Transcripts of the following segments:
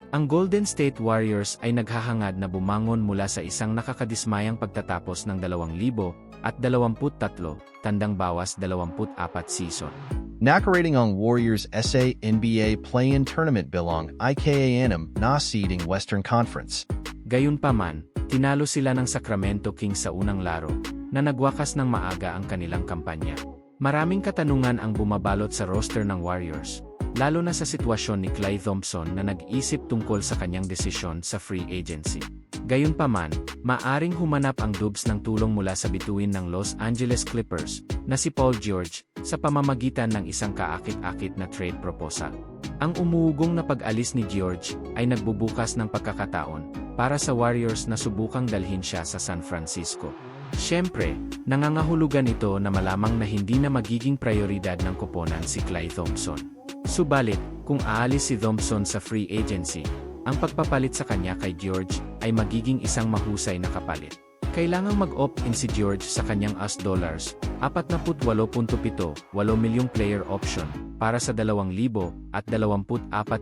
Ang Golden State Warriors ay naghahangad na bumangon mula sa isang nakakadismayang pagtatapos ng 2023 tandang bawas 24 season. Nakarating ang Warriors SA NBA Play-In Tournament bilang IKA-6 na seeding Western Conference. Gayunpaman, tinalo sila ng Sacramento Kings sa unang laro, na nagwakas ng maaga ang kanilang kampanya. Maraming katanungan ang bumabalot sa roster ng Warriors, lalo na sa sitwasyon ni Klay Thompson na nag-isip tungkol sa kanyang desisyon sa free agency. Gayunpaman, maaring humanap ang Dubs ng tulong mula sa bituin ng Los Angeles Clippers na si Paul George sa pamamagitan ng isang kaakit-akit na trade proposal. Ang umuugong na pag-alis ni George ay nagbubukas ng pagkakataon para sa Warriors na subukang dalhin siya sa San Francisco. Siyempre, nangangahulugan ito na malamang na hindi na magiging prioridad ng koponan si Klay Thompson. Subalit, kung aalis si Thompson sa free agency, ang pagpapalit sa kanya kay George ay magiging isang mahusay na kapalit. Kailangang mag-opt-in si George sa kanyang $48.78 milyong player option para sa 2024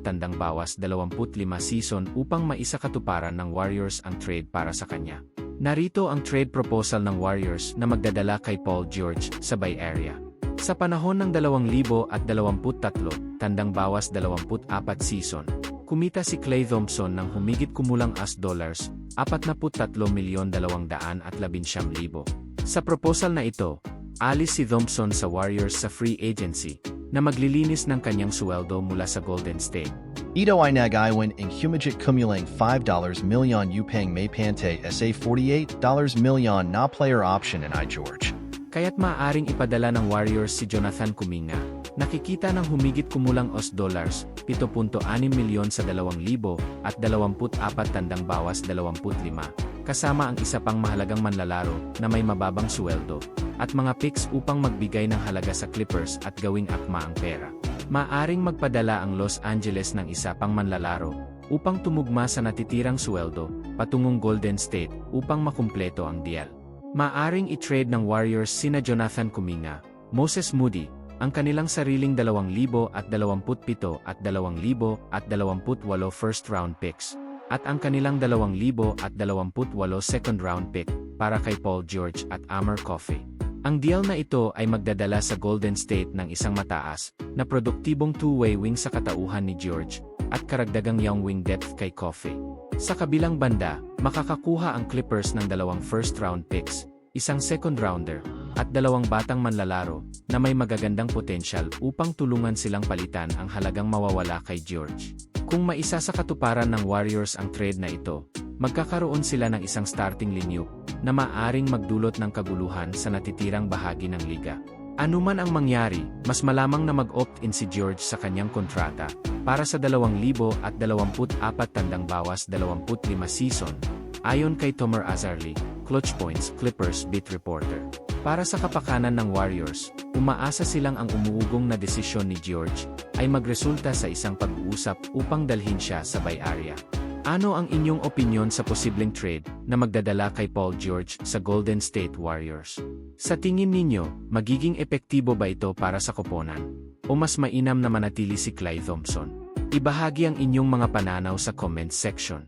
tandang bawas 25 season upang maisakatuparan ng Warriors ang trade para sa kanya. Narito ang trade proposal ng Warriors na magdadala kay Paul George sa Bay Area. Sa panahon ng 2023 tandang bawas 24 season, kumita si Klay Thompson ng humigit kumulang $43,211,000. Sa proposal na ito, alis si Thompson sa Warriors sa free agency na maglilinis ng kanyang sweldo mula sa Golden State. Ito ay nag-iwan ang humigit kumulang $5 milyon upang may pante sa $48 milyon na player option ni George. Kaya't maaaring ipadala ng Warriors si Jonathan Kuminga, nakikita ng humigit kumulang $7.6 milyon sa 2024 tandang bawas 25, kasama ang isa pang mahalagang manlalaro na may mababang sweldo, at mga picks upang magbigay ng halaga sa Clippers at gawing akma ang pera. Maaring magpadala ang Los Angeles ng isa pang manlalaro upang tumugma sa natitirang sweldo patungong Golden State upang makumpleto ang deal. Maaring i-trade ng Warriors sina Jonathan Kuminga, Moses Moody, ang kanilang sariling 2027 at 2028 first-round picks, at ang kanilang 2028 second-round pick para kay Paul George at Amir Coffey. Ang deal na ito ay magdadala sa Golden State ng isang mataas na produktibong two-way wing sa katauhan ni George at karagdagang young wing depth kay Coffey. Sa kabilang banda, makakakuha ang Clippers ng 2 first-round picks, isang second-rounder, at 2 batang manlalaro na may magagandang potensyal upang tulungan silang palitan ang halagang mawawala kay George. Kung maisa sa katuparan ng Warriors ang trade na ito, magkakaroon sila ng isang starting lineup na maaring magdulot ng kaguluhan sa natitirang bahagi ng liga. Anuman ang mangyari, mas malamang na mag-opt-in si George sa kanyang kontrata para sa 2024 tandang bawas 25 season, ayon kay Tomer Azarly, Clutch Points Clippers beat reporter. Para sa kapakanan ng Warriors, umaasa silang ang umuugong na desisyon ni George ay magresulta sa isang pag-uusap upang dalhin siya sa Bay Area. Ano ang inyong opinyon sa posibleng trade na magdadala kay Paul George sa Golden State Warriors? Sa tingin ninyo, magiging epektibo ba ito para sa koponan? O mas mainam na manatili si Klay Thompson? Ibahagi ang inyong mga pananaw sa comment section.